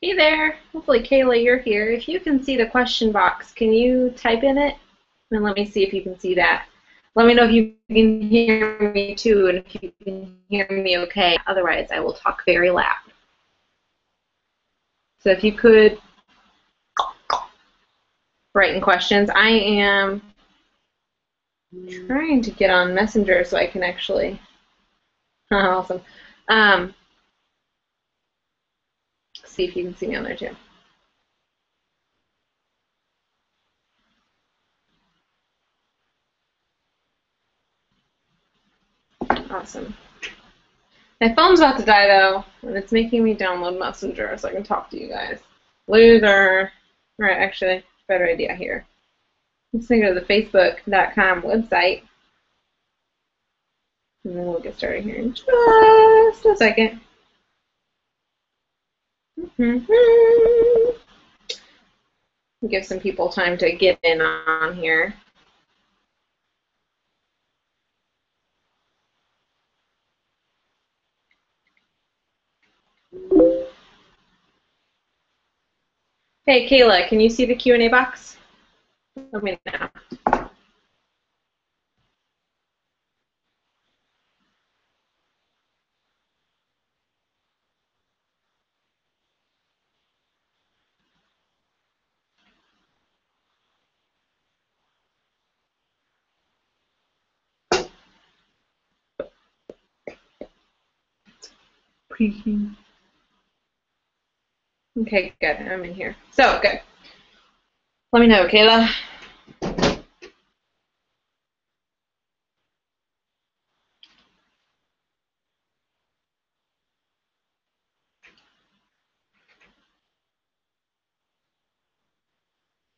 Hey there. Hopefully, Kayla, you're here. If you can see the question box, can you type in it? And let me see if you can see that. Let me know if you can hear me too, and if you can hear me okay. Otherwise, I will talk very loud. So if you could write in questions. I am trying to get on Messenger so I can actually. Awesome. See if you can see me on there too. Awesome. My phone's about to die though, and it's making me download Messenger so I can talk to you guys. Loser. Alright, actually, better idea here. I'm just going to go to the facebook.com website. And then we'll get started here in just a second. Give some people time to get in on here. Hey, Kayla, can you see the Q&A box? Let me know. Okay, good. I'm in here. So, good. Let me know, Kayla.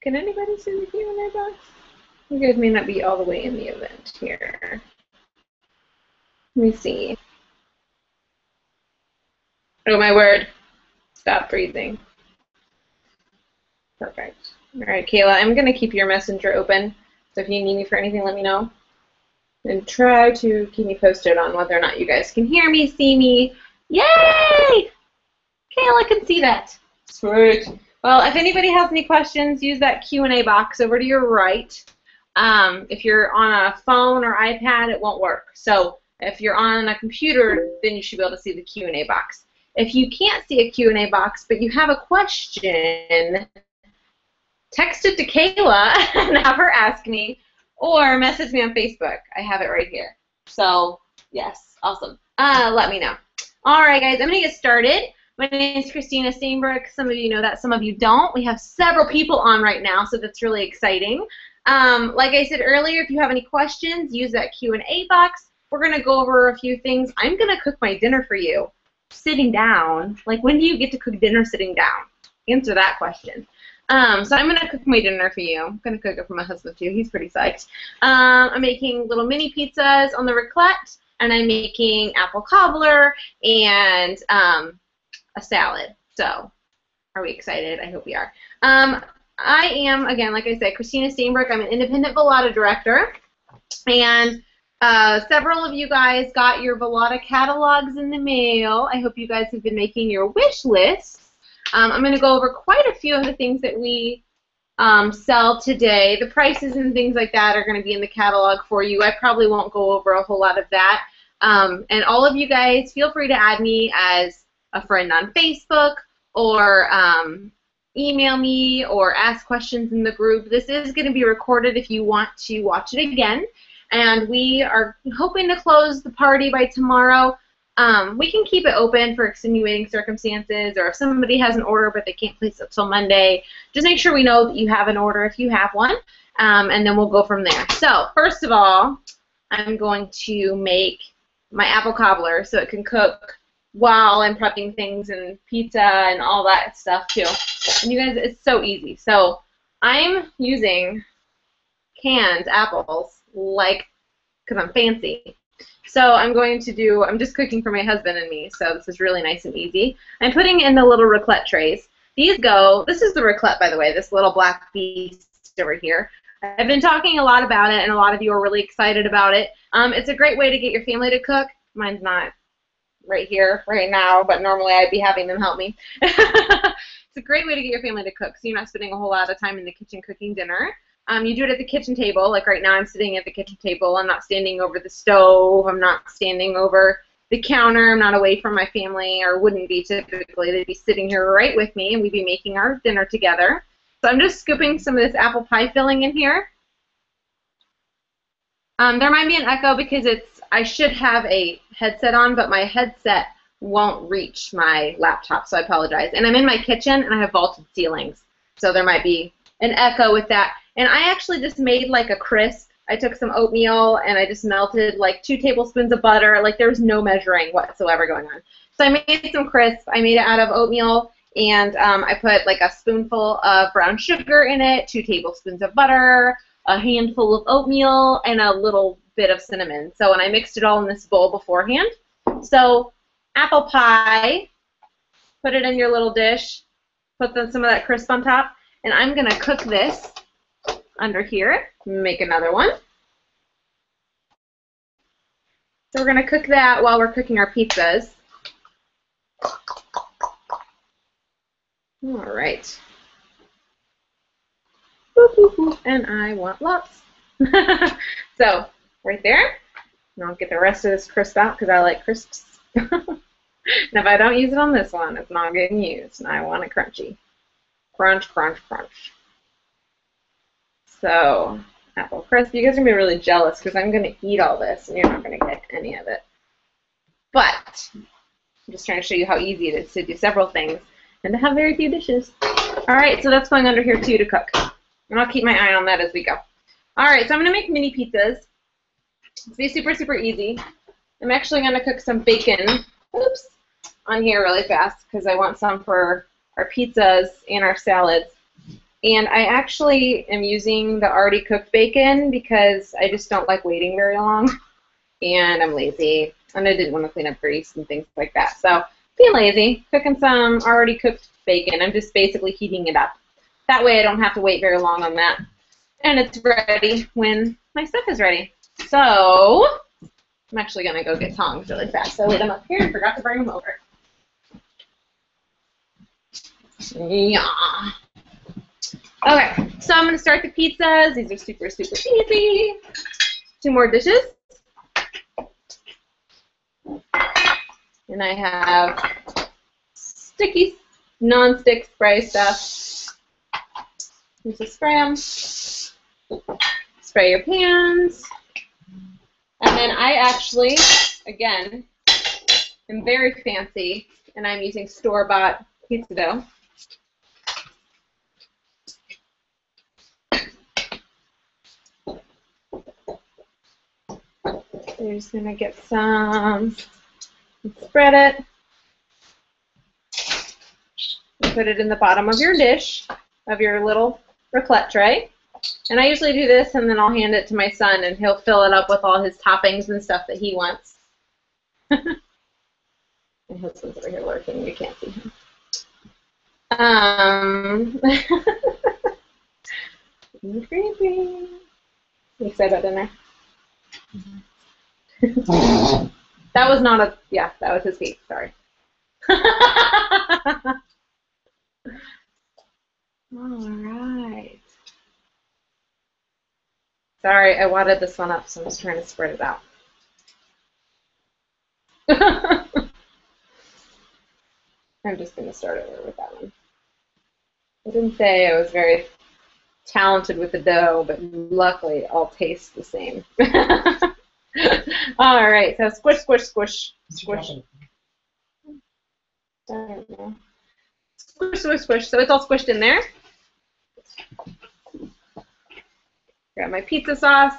Can anybody see the Q&A box? You guys may not be all the way in the event here. Let me see. Oh, my word. Stop freezing. Perfect. All right, Kayla, I'm going to keep your messenger open. So if you need me for anything, let me know. And try to keep me posted on whether or not you guys can hear me, see me. Yay! Kayla can see that. Sweet. Well, if anybody has any questions, use that Q&A box over to your right. If you're on a phone or iPad, it won't work. So if you're on a computer, then you should be able to see the Q&A box. If you can't see a Q&A box, but you have a question, text it to Kayla and have her ask me, or message me on Facebook. I have it right here. So, yes, awesome. Let me know. All right, guys, I'm going to get started. My name is Christina Steinberg. Some of you know that, some of you don't. We have several people on right now, so that's really exciting. Like I said earlier, if you have any questions, use that Q&A box. We're going to go over a few things. I'm going to cook my dinner for you sitting down. Like, when do you get to cook dinner sitting down? Answer that question. So I'm going to cook my dinner for you. I'm going to cook it for my husband, too. He's pretty psyched. I'm making little mini pizzas on the raclette, and I'm making apple cobbler and a salad. So are we excited? I hope we are. I am, again, like I said, Christina Steinberg. I'm an independent Velata director, and several of you guys got your Velata catalogs in the mail. I hope you guys have been making your wish lists. I'm going to go over quite a few of the things that we sell today. The prices and things like that are going to be in the catalog for you. I probably won't go over a whole lot of that. And all of you guys, feel free to add me as a friend on Facebook, or email me, or ask questions in the group. This is going to be recorded if you want to watch it again. And we are hoping to close the party by tomorrow. We can keep it open for extenuating circumstances, or if somebody has an order but they can't place it till Monday, just make sure we know that you have an order if you have one, and then we'll go from there. So first of all, I'm going to make my apple cobbler so it can cook while I'm prepping things and pizza and all that stuff too. And you guys, it's so easy. So I'm using canned apples, like, because I'm fancy. So I'm just cooking for my husband and me, so this is really nice and easy. I'm putting in the little raclette trays. This is the raclette, by the way, this little black beast over here. I've been talking a lot about it, and a lot of you are really excited about it. It's a great way to get your family to cook. Mine's not right here, right now, but normally I'd be having them help me. It's a great way to get your family to cook, so you're not spending a whole lot of time in the kitchen cooking dinner. You do it at the kitchen table. Like right now I'm sitting at the kitchen table. I'm not standing over the stove. I'm not standing over the counter. I'm not away from my family, or wouldn't be typically. They'd be sitting here right with me, and we'd be making our dinner together. So I'm just scooping some of this apple pie filling in here. There might be an echo because I should have a headset on, but my headset won't reach my laptop, so I apologize. And I'm in my kitchen, and I have vaulted ceilings, so there might be an echo with that. And I actually just made like a crisp. I took some oatmeal, and I just melted like 2 tablespoons of butter. Like there was no measuring whatsoever going on. So I made some crisp. I made it out of oatmeal, and I put like a spoonful of brown sugar in it, 2 tablespoons of butter, a handful of oatmeal, and a little bit of cinnamon. So when I mixed it all in this bowl beforehand. So apple pie, put it in your little dish, put some of that crisp on top, and I'm going to cook this under here, make another one. So we're going to cook that while we're cooking our pizzas. All right. And I want lots. So, right there. And I'll get the rest of this crisp out because I like crisps. And if I don't use it on this one, it's not getting used. And I want it crunchy. Crunch, crunch, crunch. So, apple crisp. You guys are going to be really jealous because I'm going to eat all this and you're not going to get any of it. But, I'm just trying to show you how easy it is to do several things and to have very few dishes. Alright, so that's going under here too to cook. And I'll keep my eye on that as we go. Alright, so I'm going to make mini pizzas. It's be super, super easy. I'm actually going to cook some bacon, oops, on here really fast because I want some for our pizzas and our salads. And I actually am using the already cooked bacon because I just don't like waiting very long. And I'm lazy. And I didn't want to clean up grease and things like that. So, being lazy, cooking some already cooked bacon. I'm just basically heating it up. That way I don't have to wait very long on that. And it's ready when my stuff is ready. So, I'm actually going to go get tongs really fast. So I laid them up here and forgot to bring them over. Yeah. Okay, so I'm going to start the pizzas. These are super, super easy. 2 more dishes. And I have sticky, non-stick spray stuff. Use a spray 'em. Spray your pans. And then I actually, again, am very fancy, and I'm using store-bought pizza dough. So you're just going to get some and spread it. And put it in the bottom of your dish, of your little raclette tray. And I usually do this, and then I'll hand it to my son, and he'll fill it up with all his toppings and stuff that he wants. My husband's over here lurking. You can't see him. Creepy. You excited about dinner? That was not a, yeah, that was his feet. Sorry. All right. Sorry, I wadded this one up, so I'm just trying to spread it out. I'm just going to start over with that one. I didn't say I was very talented with the dough, but luckily it all tastes the same. All right, so squish, squish, squish, squish. I don't know. Squish, squish, squish. So it's all squished in there. Grab my pizza sauce.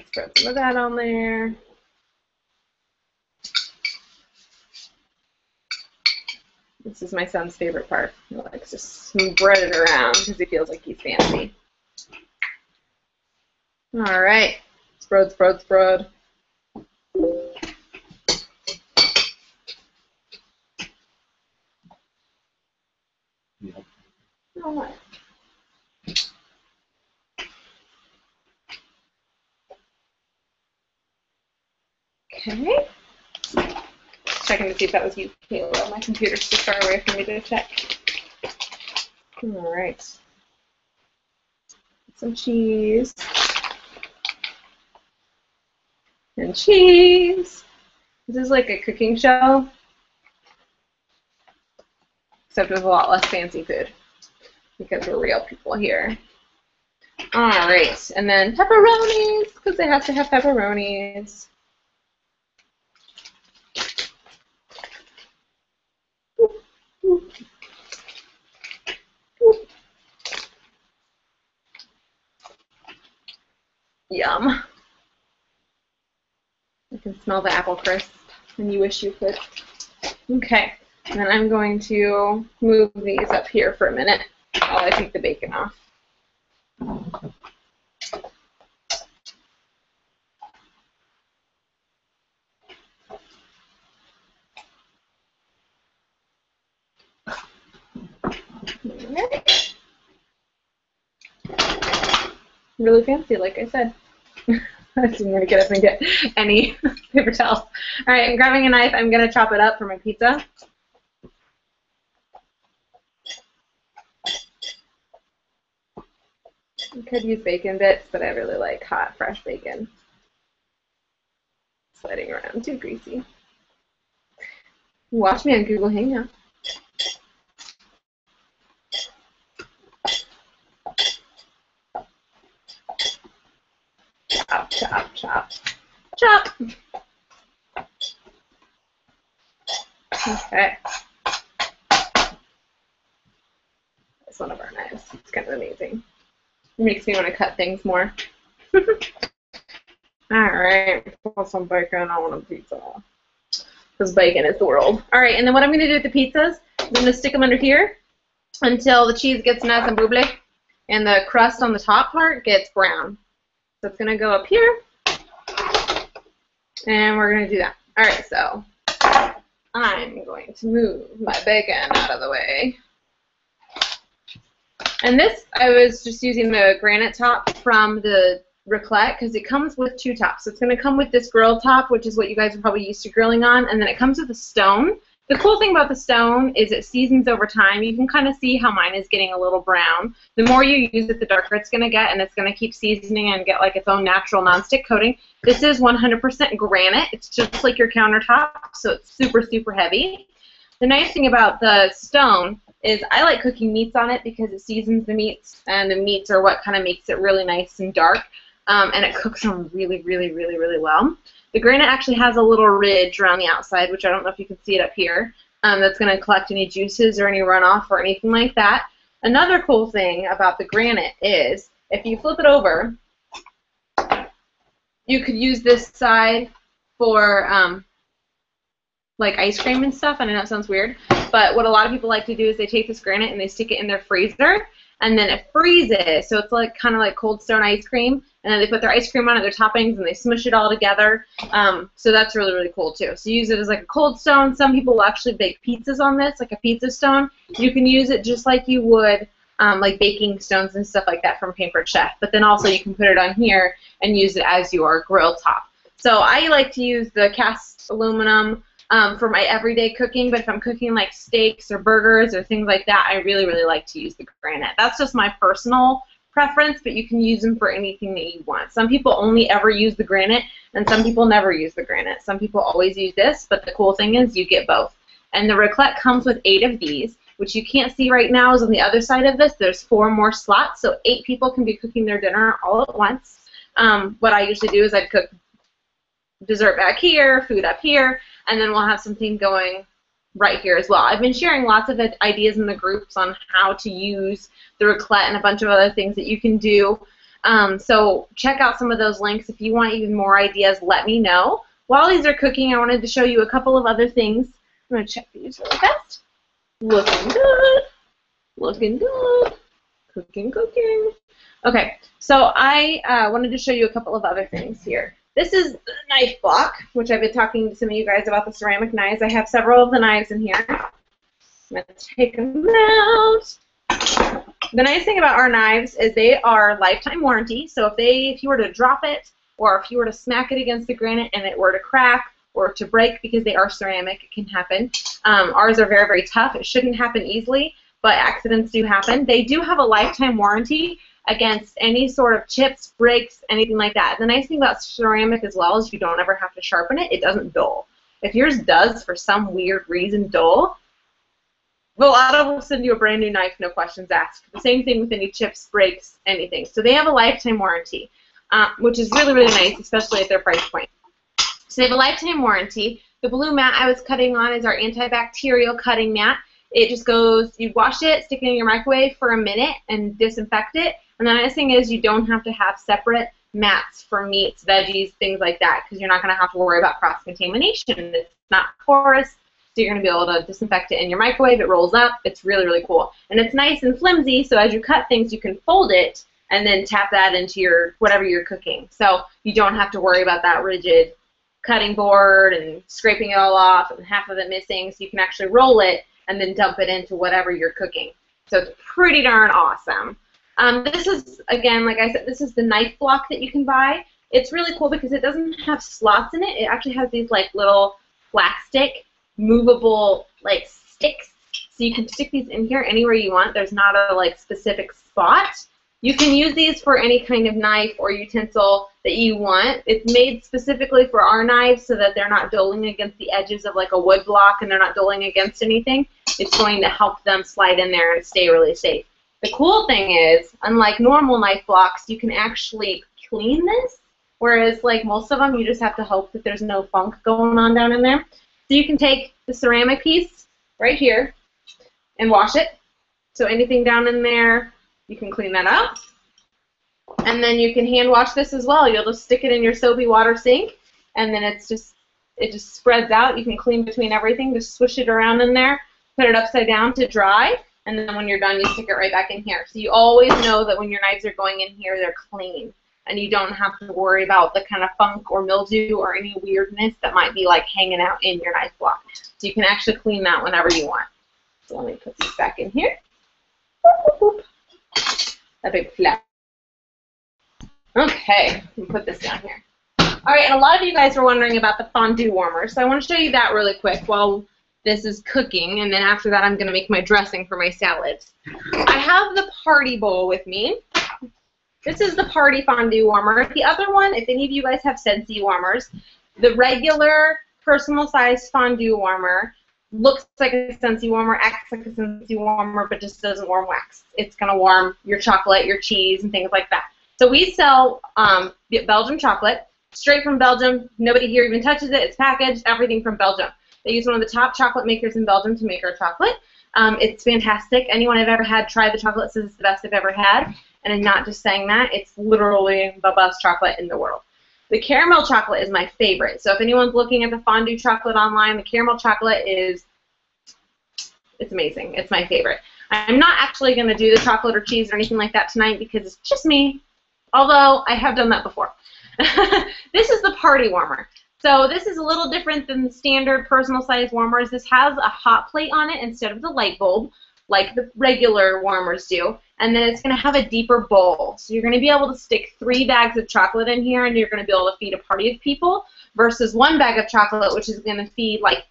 Spread some of that on there. This is my son's favorite part. He likes to spread it around because he feels like he's fancy. All right. Spread, spread, spread. All right. Okay. Checking to see if that was you, Kayla. My computer's too far away for me to check. All right. Some cheese. And cheese. This is like a cooking show, except with a lot less fancy food because we're real people here. All right, and then pepperonis, because they have to have pepperonis. Yum. I can smell the apple crisp, and you wish you could. Okay, and then I'm going to move these up here for a minute while I take the bacon off. Really fancy, like I said. I didn't want to get up and get any paper towels. All right, I'm grabbing a knife. I'm going to chop it up for my pizza. I could use bacon bits, but I really like hot, fresh bacon. Sliding around, too greasy. Watch me on Google Hangout. Chop, chop, chop, chop. Okay. That's one of our knives. It's kind of amazing. It makes me want to cut things more. Alright, put some bacon on a pizza. Because bacon is the world. Alright, and then what I'm going to do with the pizzas is I'm going to stick them under here until the cheese gets nice and bubbly and the crust on the top part gets brown. So it's going to go up here, and we're going to do that. Alright, so I'm going to move my bacon out of the way. And this, I was just using the granite top from the raclette because it comes with two tops. So it's going to come with this grill top, which is what you guys are probably used to grilling on, and then it comes with a stone. The cool thing about the stone is it seasons over time. You can kind of see how mine is getting a little brown. The more you use it, the darker it's going to get, and it's going to keep seasoning and get like its own natural nonstick coating. This is 100% granite. It's just like your countertop, so it's super, super heavy. The nice thing about the stone is I like cooking meats on it because it seasons the meats, and the meats are what kind of makes it really nice and dark, and it cooks them really, really, really, really well. The granite actually has a little ridge around the outside, which I don't know if you can see it up here, that's going to collect any juices or any runoff or anything like that. Another cool thing about the granite is if you flip it over, you could use this side for like ice cream and stuff. I know it sounds weird, but what a lot of people like to do is they take this granite and they stick it in their freezer, and then it freezes, so it's like kind of like cold stone ice cream, and then they put their ice cream on it, their toppings, and they smush it all together. So that's really, really cool too. So use it as like a cold stone. Some people will actually bake pizzas on this, like a pizza stone. You can use it just like you would like baking stones and stuff like that from Paper Chef, but then also you can put it on here and use it as your grill top. So I like to use the cast aluminum for my everyday cooking, but if I'm cooking like steaks or burgers or things like that, I really, really like to use the granite. That's just my personal preference, but you can use them for anything that you want. Some people only ever use the granite, and some people never use the granite. Some people always use this, but the cool thing is you get both. And the raclette comes with 8 of these, which you can't see right now is on the other side of this. There's 4 more slots, so 8 people can be cooking their dinner all at once. What I usually do is I'd cook dessert back here, food up here, and then we'll have something going right here as well. I've been sharing lots of ideas in the groups on how to use the raclette and a bunch of other things that you can do. So check out some of those links. If you want even more ideas, let me know. While these are cooking, I wanted to show you a couple of other things. I'm going to check these really fast. Looking good. Looking good. Cooking, cooking. Okay, so I wanted to show you a couple of other things here. This is the knife block, which I've been talking to some of you guys about the ceramic knives. I have several of the knives in here. I'm going to take them out. The nice thing about our knives is they are lifetime warranty, so if you were to drop it or if you were to smack it against the granite and it were to crack or to break, because they are ceramic, it can happen. Ours are very, very tough. It shouldn't happen easily, but accidents do happen. They do have a lifetime warranty against any sort of chips, breaks, anything like that. The nice thing about ceramic as well is you don't ever have to sharpen it. It doesn't dull. If yours does, for some weird reason, dull, Velata will send you a brand new knife, no questions asked. The same thing with any chips, breaks, anything. So they have a lifetime warranty, which is really, really nice, especially at their price point. So they have a lifetime warranty. The blue mat I was cutting on is our antibacterial cutting mat. It just goes, you wash it, stick it in your microwave for a minute, and disinfect it. And the nice thing is you don't have to have separate mats for meats, veggies, things like that, because you're not going to have to worry about cross-contamination. It's not porous, so you're going to be able to disinfect it in your microwave. It rolls up. It's really, really cool. And it's nice and flimsy, so as you cut things, you can fold it and then tap that into your whatever you're cooking. So you don't have to worry about that rigid cutting board and scraping it all off and half of it missing, so you can actually roll it and then dump it into whatever you're cooking. So it's pretty darn awesome. This is, again, like I said, this is the knife block that you can buy. It's really cool because it doesn't have slots in it. It actually has these like little plastic movable like sticks. So you can stick these in here anywhere you want. There's not a like specific spot. You can use these for any kind of knife or utensil that you want. It's made specifically for our knives so that they're not dulling against the edges of like a wood block and they're not dulling against anything. It's going to help them slide in there and stay really safe. The cool thing is, unlike normal knife blocks, you can actually clean this, whereas like most of them, you just have to hope that there's no funk going on down in there. So you can take the ceramic piece right here and wash it. So anything down in there, you can clean that up. And then you can hand wash this as well. You'll just stick it in your soapy water sink, and then it just spreads out. You can clean between everything. Just swish it around in there, put it upside down to dry, and then when you're done, you stick it right back in here. So you always know that when your knives are going in here, they're clean, and you don't have to worry about the kind of funk or mildew or any weirdness that might be like hanging out in your knife block. So you can actually clean that whenever you want. So let me put this back in here. A big flap. Okay, let me put this down here. All right, and a lot of you guys were wondering about the fondue warmer, so I want to show you that really quick while this is cooking, and then after that I'm going to make my dressing for my salads. I have the party bowl with me. This is the party fondue warmer. The other one, if any of you guys have Scentsy warmers, the regular personal size fondue warmer looks like a Scentsy warmer, acts like a Scentsy warmer, but just doesn't warm wax. It's going to warm your chocolate, your cheese, and things like that. So we sell Belgian chocolate, straight from Belgium. Nobody here even touches it. It's packaged, everything from Belgium. They use one of the top chocolate makers in Belgium to make our chocolate. It's fantastic. Anyone I've ever had try the chocolate says it's the best they've ever had. And I'm not just saying that. It's literally the best chocolate in the world. The caramel chocolate is my favorite. So if anyone's looking at the fondue chocolate online, the caramel chocolate is, it's amazing. It's my favorite. I'm not actually going to do the chocolate or cheese or anything like that tonight because it's just me, although I have done that before. This is the party warmer. So this is a little different than the standard personal size warmers. This has a hot plate on it instead of the light bulb, like the regular warmers do. And then it's going to have a deeper bowl. So you're going to be able to stick 3 bags of chocolate in here, and you're going to be able to feed a party of people, versus 1 bag of chocolate, which is going to feed like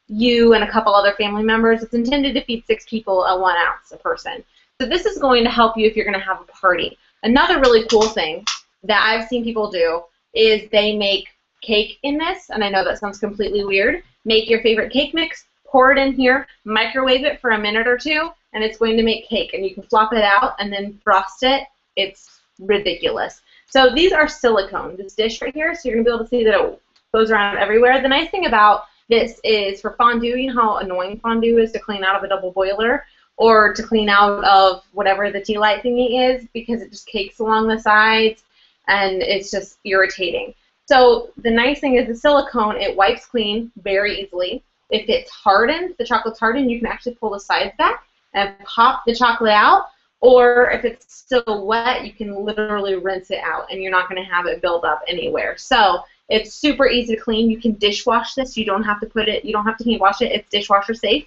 you and a couple other family members. It's intended to feed 6 people at 1 ounce a person. So this is going to help you if you're going to have a party. Another really cool thing that I've seen people do is they make cake in this, and I know that sounds completely weird. Make your favorite cake mix, pour it in here, microwave it for a minute or 2, and it's going to make cake. And you can flop it out and then frost it. It's ridiculous. So these are silicone, this dish right here, so you're going to be able to see that it goes around everywhere. The nice thing about this is for fondue, you know how annoying fondue is to clean out of a double boiler or to clean out of whatever the tea light thingy is, because it just cakes along the sides and it's just irritating. So the nice thing is the silicone, it wipes clean very easily. If it's hardened, the chocolate's hardened, you can actually pull the sides back and pop the chocolate out. Or if it's still wet, you can literally rinse it out, and you're not going to have it build up anywhere. So it's super easy to clean. You can dishwash this. You don't have to put it. You don't have to hand wash it. It's dishwasher safe.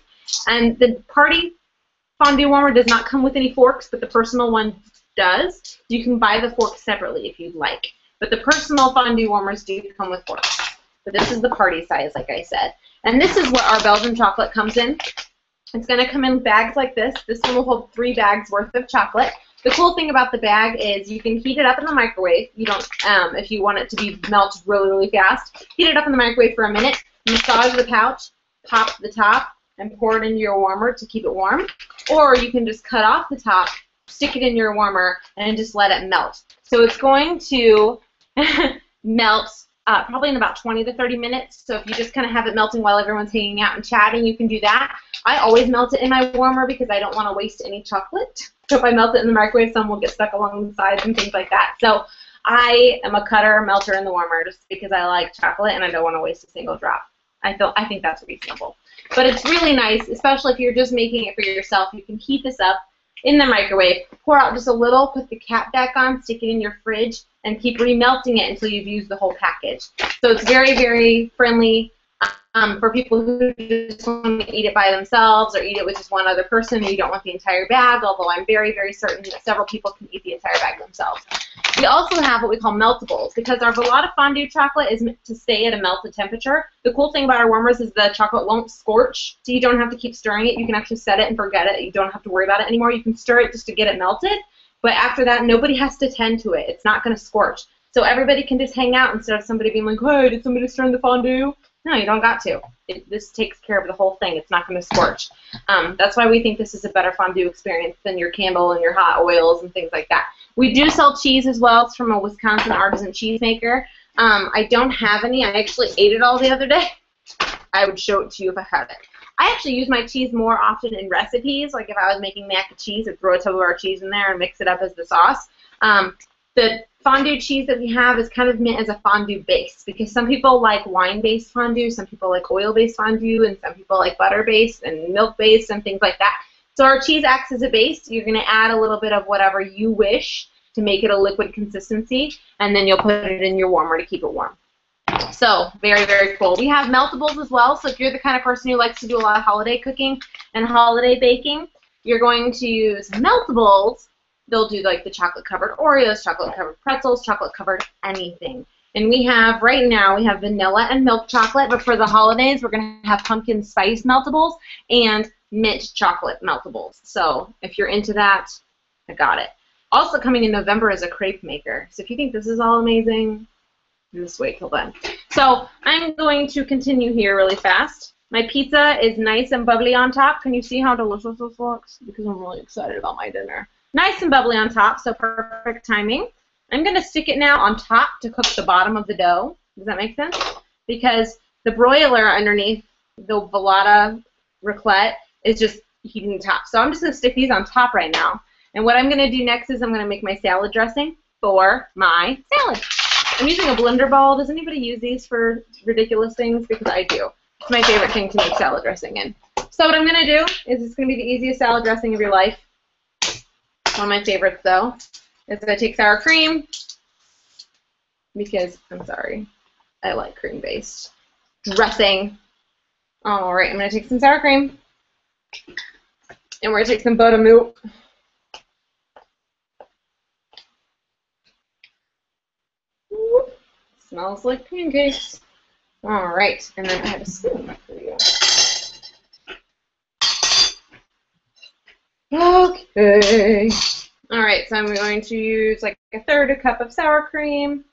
And the party fondue warmer does not come with any forks, but the personal one does. You can buy the forks separately if you'd like. But the personal fondue warmers do come with forks. But this is the party size, like I said. And this is what our Belgian chocolate comes in. It's going to come in bags like this. This one will hold 3 bags worth of chocolate. The cool thing about the bag is you can heat it up in the microwave. You don't, if you want it to be melted really, really fast, heat it up in the microwave for a minute, massage the pouch, pop the top, and pour it into your warmer to keep it warm. Or you can just cut off the top, stick it in your warmer, and just let it melt. So it's going to melt probably in about 20 to 30 minutes. So if you just kind of have it melting while everyone's hanging out and chatting, you can do that. I always melt it in my warmer because I don't want to waste any chocolate. So if I melt it in the microwave, some will get stuck along the sides and things like that. So I am a cutter, melter in the warmer just because I like chocolate and I don't want to waste a single drop. I think that's reasonable. But it's really nice, especially if you're just making it for yourself. You can heat this up in the microwave, pour out just a little, put the cap back on, stick it in your fridge, and keep remelting it until you've used the whole package. So it's very, very friendly for people who just want to eat it by themselves or eat it with just one other person and you don't want the entire bag, although I'm very, very certain that several people can eat the entire bag themselves. We also have what we call meltables because our Velata fondue chocolate is meant to stay at a melted temperature. The cool thing about our warmers is the chocolate won't scorch, so you don't have to keep stirring it. You can actually set it and forget it. You don't have to worry about it anymore. You can stir it just to get it melted, but after that, nobody has to tend to it. It's not going to scorch. So everybody can just hang out instead of somebody being like, hey, did somebody stir in the fondue? No, you don't got to. This takes care of the whole thing. It's not going to scorch. That's why we think this is a better fondue experience than your Campbell and your hot oils and things like that. We do sell cheese as well. It's from a Wisconsin artisan cheesemaker. I don't have any. I actually ate it all the other day. I would show it to you if I had it. I actually use my cheese more often in recipes. Like if I was making mac and cheese, I'd throw a tub of our cheese in there and mix it up as the sauce. The fondue cheese that we have is kind of meant as a fondue base because some people like wine-based fondue, some people like oil-based fondue, and some people like butter-based and milk-based and things like that. So our cheese acts as a base. You're going to add a little bit of whatever you wish to make it a liquid consistency, and then you'll put it in your warmer to keep it warm. So very, very cool. We have meltables as well. So if you're the kind of person who likes to do a lot of holiday cooking and holiday baking, you're going to use meltables. They'll do like the chocolate-covered Oreos, chocolate-covered pretzels, chocolate-covered anything. And we have, right now, we have vanilla and milk chocolate, but for the holidays, we're going to have pumpkin spice meltables and mint chocolate meltables. So if you're into that, I got it. Also coming in November is a crepe maker. So if you think this is all amazing, just wait till then. So I'm going to continue here really fast. My pizza is nice and bubbly on top. Can you see how delicious this looks? Because I'm really excited about my dinner. Nice and bubbly on top, so perfect timing. I'm going to stick it now on top to cook the bottom of the dough. Does that make sense? Because the broiler underneath the Velata raclette is just heating the top. So I'm just going to stick these on top right now. And what I'm going to do next is I'm going to make my salad dressing for my salad. I'm using a blender bowl. Does anybody use these for ridiculous things? Because I do. It's my favorite thing to make salad dressing in. So what I'm going to do is it's going to be the easiest salad dressing of your life. One of my favorites, though, is I take sour cream because, I'm sorry, I like cream-based dressing. All right, I'm going to take some sour cream, and we're going to take some buttermilk. Whoop. Smells like pancakes. All right, and then I have a spoon for you. Okay. All right, so I'm going to use like a third a cup of sour cream.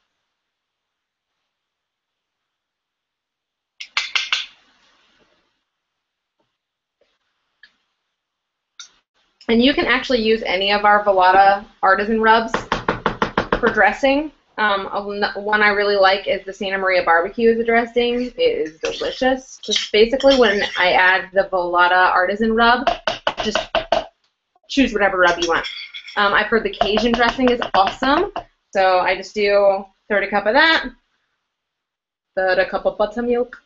And you can actually use any of our Velata artisan rubs for dressing. One I really like is the Santa Maria barbecue as a dressing. It is delicious. Just basically when I add the Velata artisan rub, just choose whatever rub you want. I've heard the Cajun dressing is awesome, so I just do third a cup of that, third a cup of buttermilk,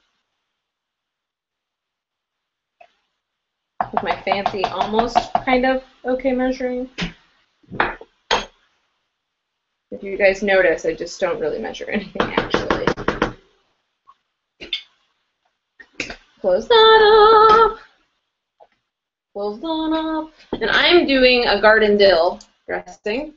with my fancy almost kind of okay measuring. If you guys notice, I just don't really measure anything actually. Close that up. Close that up. And I'm doing a garden dill dressing.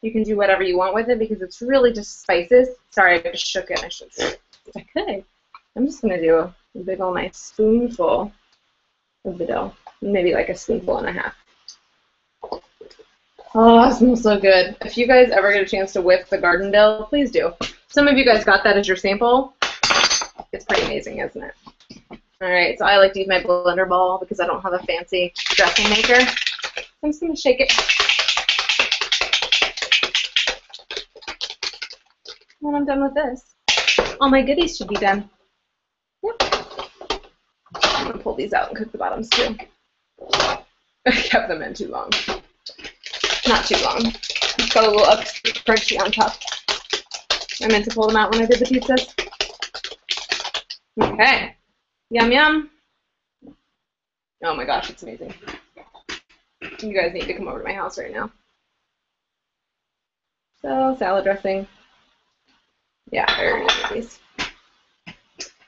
You can do whatever you want with it because it's really just spices. Sorry, I just shook it. I could. I'm just going to do a big old nice spoonful of the dough. Maybe like a spoonful and a half. Oh, it smells so good. If you guys ever get a chance to whip the garden dill, please do. Some of you guys got that as your sample. It's pretty amazing, isn't it? All right, so I like to use my blender bowl because I don't have a fancy dressing maker. So I'm just going to shake it. When I'm done with this, all my goodies should be done. Yep. I'm going to pull these out and cook the bottoms too. I kept them in too long. Not too long. It's got a little extra crunchy on top. I meant to pull them out when I did the pizzas. Okay. Yum, yum. Oh my gosh, it's amazing. You guys need to come over to my house right now. So, salad dressing. Yeah, I already did these.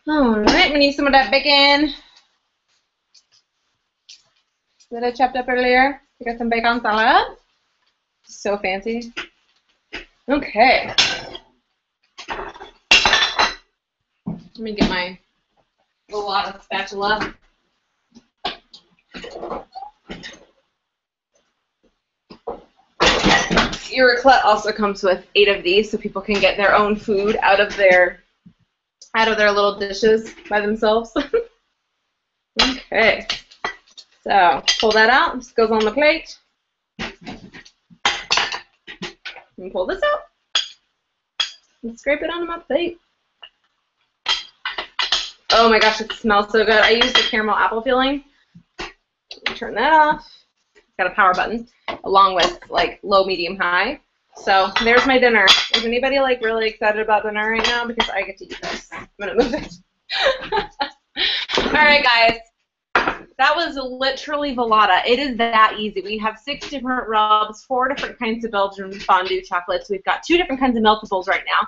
Alright, we need some of that bacon that I chopped up earlier. We got some bacon salad. So fancy. Okay. Let me get my Velata spatula. Your raclette also comes with 8 of these, so people can get their own food out of their little dishes by themselves. Okay. So pull that out. This goes on the plate. And pull this out. And scrape it onto my plate. Oh my gosh, it smells so good. I use the caramel apple filling. Turn that off. It's got a power button along with like low, medium, high. So there's my dinner. Is anybody like really excited about dinner right now? Because I get to eat this. I'm gonna move it. All right, guys. That was literally Velata. It is that easy. We have 6 different rubs, 4 different kinds of Belgian fondue chocolates. We've got 2 different kinds of meltables right now.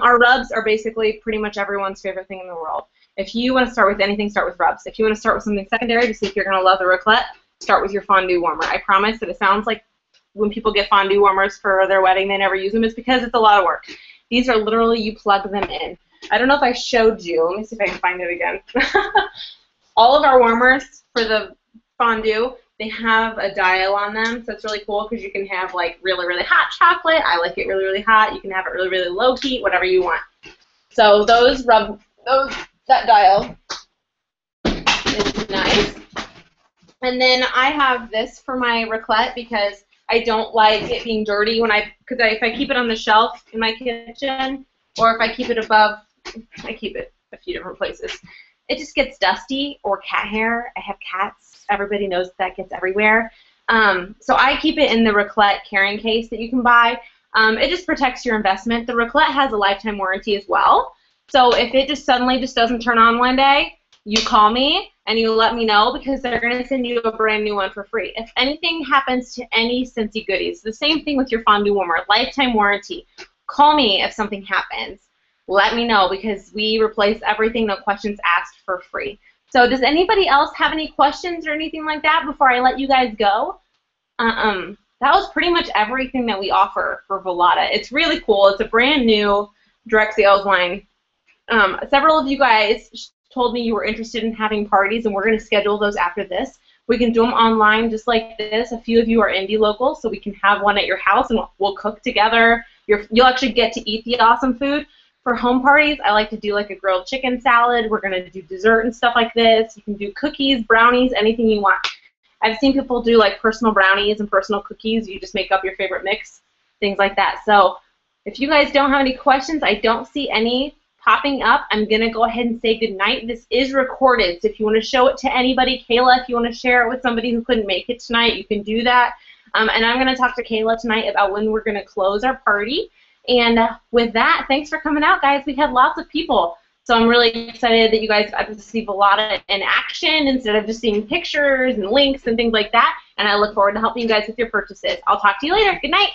Our rubs are basically pretty much everyone's favorite thing in the world. If you want to start with anything, start with rubs. If you want to start with something secondary to see if you're going to love the raclette, start with your fondue warmer. I promise that it sounds like when people get fondue warmers for their wedding, they never use them. It's because it's a lot of work. These are literally, you plug them in. I don't know if I showed you. Let me see if I can find it again. All of our warmers for the fondue, they have a dial on them, so it's really cool because you can have like really, really hot chocolate. I like it really, really hot. You can have it really, really low heat, whatever you want. So that dial is nice. And then I have this for my raclette because I don't like it being dirty if I keep it on the shelf in my kitchen, or if I keep it above, I keep it a few different places. It just gets dusty, or cat hair. I have cats. Everybody knows that gets everywhere. So I keep it in the raclette carrying case that you can buy. It just protects your investment. The raclette has a lifetime warranty as well. So if it just suddenly doesn't turn on one day, you call me and you let me know because they're going to send you a brand new one for free. If anything happens to any Scentsy goodies, the same thing with your fondue warmer, lifetime warranty. Call me if something happens. Let me know because we replace everything, no questions asked, for free. So does anybody else have any questions or anything like that before I let you guys go? That was pretty much everything that we offer for Velata. It's really cool. It's a brand new direct sales line. Several of you guys told me you were interested in having parties, and we're going to schedule those after this. We can do them online just like this. A few of you are indie local, so we can have one at your house, and we'll cook together. You'll actually get to eat the awesome food. For home parties, I like to do like a grilled chicken salad. We're going to do dessert and stuff like this. You can do cookies, brownies, anything you want. I've seen people do like personal brownies and personal cookies. You just make up your favorite mix, things like that. So if you guys don't have any questions, I don't see any popping up. I'm going to go ahead and say goodnight. This is recorded, so if you want to show it to anybody, Kayla, if you want to share it with somebody who couldn't make it tonight, you can do that. And I'm going to talk to Kayla tonight about when we're going to close our party. And with that, thanks for coming out, guys. We had lots of people. So I'm really excited that you guys got to see Velata in action instead of just seeing pictures and links and things like that. And I look forward to helping you guys with your purchases. I'll talk to you later. Good night.